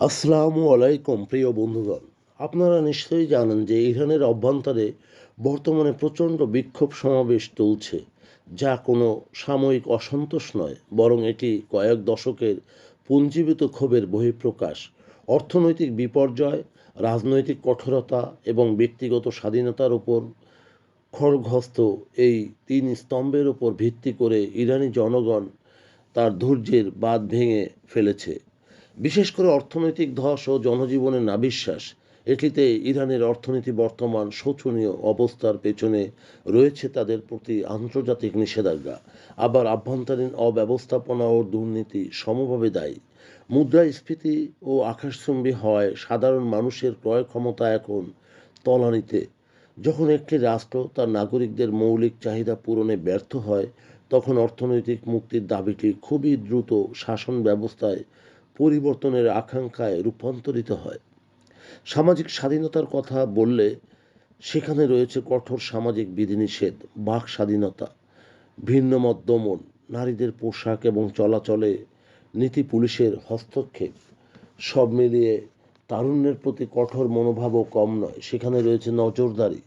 আসসালামু আলাইকুম প্রিয় বন্ধুগণ। আপনারা নিশ্চয়ই জানেন যে ইরানের অভ্যন্তরে বর্তমানে প্রচণ্ড বিক্ষোভ সমাবেশ চলছে, যা কোনো সাময়িক অসন্তোষ নয়, বরং এটি কয়েক দশকের পুঞ্জীভূত ক্ষোভের বহিঃপ্রকাশ। অর্থনৈতিক বিপর্যয়, রাজনৈতিক কঠোরতা এবং ব্যক্তিগত স্বাধীনতার উপর খড়গহস্ত এই তিন স্তম্ভের উপর ভিত্তি করে ইরানি জনগণ তার ধৈর্যের বাঁধ ভেঙে ফেলেছে। বিশেষ করে অর্থনৈতিক ধস ও জনজীবনের নাভিশ্বাস, এটিতে ইরানের অর্থনীতি বর্তমান শোচনীয় অবস্থার পেছনে রয়েছে তাদের প্রতি আন্তর্জাতিক নিষেধাজ্ঞা, আবার আভ্যন্তরীণ অব্যবস্থাপনা ও দুর্নীতি সমভাবে দায়ী। মুদ্রাস্ফীতি ও আকাশচুম্বী হওয়ায় সাধারণ মানুষের ক্রয় ক্ষমতা এখন তলানিতে। যখন একটি রাষ্ট্র তার নাগরিকদের মৌলিক চাহিদা পূরণে ব্যর্থ হয়, তখন অর্থনৈতিক মুক্তির দাবিটি খুবই দ্রুত শাসন ব্যবস্থায় পরিবর্তনের আকাঙ্ক্ষায় রূপান্তরিত হয়। সামাজিক স্বাধীনতার কথা বললে সেখানে রয়েছে কঠোর সামাজিক বিধিনিষেধ, বাক স্বাধীনতা, ভিন্নমত দমন, নারীদের পোশাক এবং চলাচলে নীতি পুলিশের হস্তক্ষেপ। সব মিলিয়ে তারুণ্যের প্রতি কঠোর মনোভাবও কম নয়। সেখানে রয়েছে নজরদারি,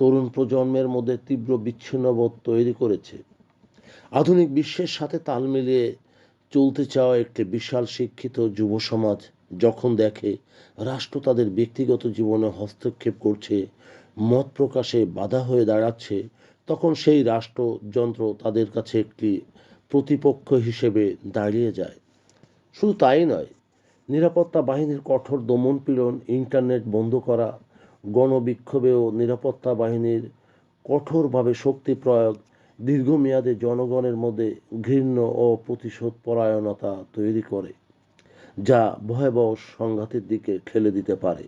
তরুণ প্রজন্মের মধ্যে তীব্র বিচ্ছিন্নবোধ তৈরি করেছে। আধুনিক বিশ্বের সাথে তাল মিলিয়ে চলতে চাওয়া একটি বিশাল শিক্ষিত যুব সমাজ যখন দেখে রাষ্ট্র তাদের ব্যক্তিগত জীবনে হস্তক্ষেপ করছে, মত প্রকাশে বাধা হয়ে দাঁড়াচ্ছে, তখন সেই রাষ্ট্রযন্ত্র তাদের কাছে একটি প্রতিপক্ষ হিসেবে দাঁড়িয়ে যায়। শুধু তাই নয়, নিরাপত্তা বাহিনীর কঠোর দমনপীড়ন, ইন্টারনেট বন্ধ করা, গণবিক্ষোভেও নিরাপত্তা বাহিনীর কঠোরভাবে শক্তি প্রয়োগ দীর্ঘমেয়াদে জনগণের মধ্যে ঘৃণ্য ও প্রতিশোধ পরায়ণতা তৈরি করে, যা ভয়াবহ সংঘাতের দিকে ঠেলে দিতে পারে।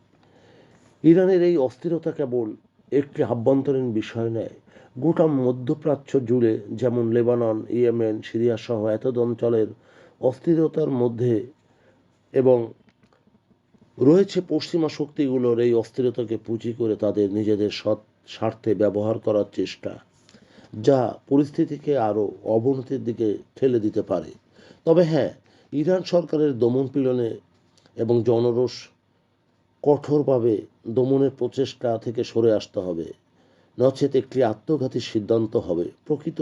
ইরানের এই অস্থিরতা কেবল একটি আভ্যন্তরীণ বিষয় নয়, গোটা মধ্যপ্রাচ্য জুড়ে, যেমন লেবানন, ইয়েমেন, সিরিয়া সহ এতদ অঞ্চলের অস্থিরতার মধ্যে এবং রয়েছে পশ্চিমা শক্তিগুলোর এই অস্থিরতাকে পুঁজি করে তাদের নিজেদের স্বার্থে ব্যবহার করার চেষ্টা, যা পরিস্থিতিকে আরও অবনতির দিকে ঠেলে দিতে পারে। তবে হ্যাঁ, ইরান সরকারের দমনপীড়নে এবং জনরোষ কঠোরভাবে দমনের প্রচেষ্টা থেকে সরে আসতে হবে, নচেত একটি আত্মঘাতী সিদ্ধান্ত হবে। প্রকৃত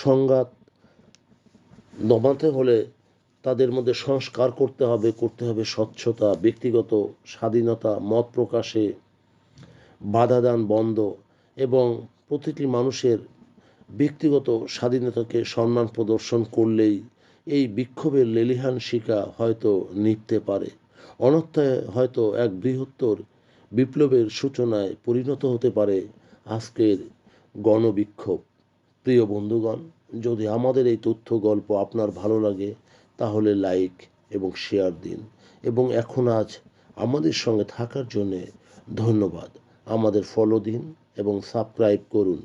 সংঘাত দমাতে হলে তাদের মধ্যে সংস্কার করতে হবে স্বচ্ছতা, ব্যক্তিগত স্বাধীনতা, মত প্রকাশে বাধাদান বন্ধ এবং প্রতিটি মানুষের ব্যক্তিগত স্বাধীনতাকে সম্মান প্রদর্শন করলেই এই বিক্ষোভের লেলিহান শিখা হয়তো নিভতে পারে। অন্যথায় হয়তো এক বৃহত্তর বিপ্লবের সূচনায় পরিণত হতে পারে আজকের গণবিক্ষোভ। প্রিয় বন্ধুগণ, যদি আমাদের এই তথ্য গল্প আপনার ভালো লাগে তাহলে লাইক এবং শেয়ার দিন, এবং আজ আমাদের সঙ্গে থাকার জন্যে ধন্যবাদ। আমাদের ফলো দিন এবং সাবস্ক্রাইব করুন।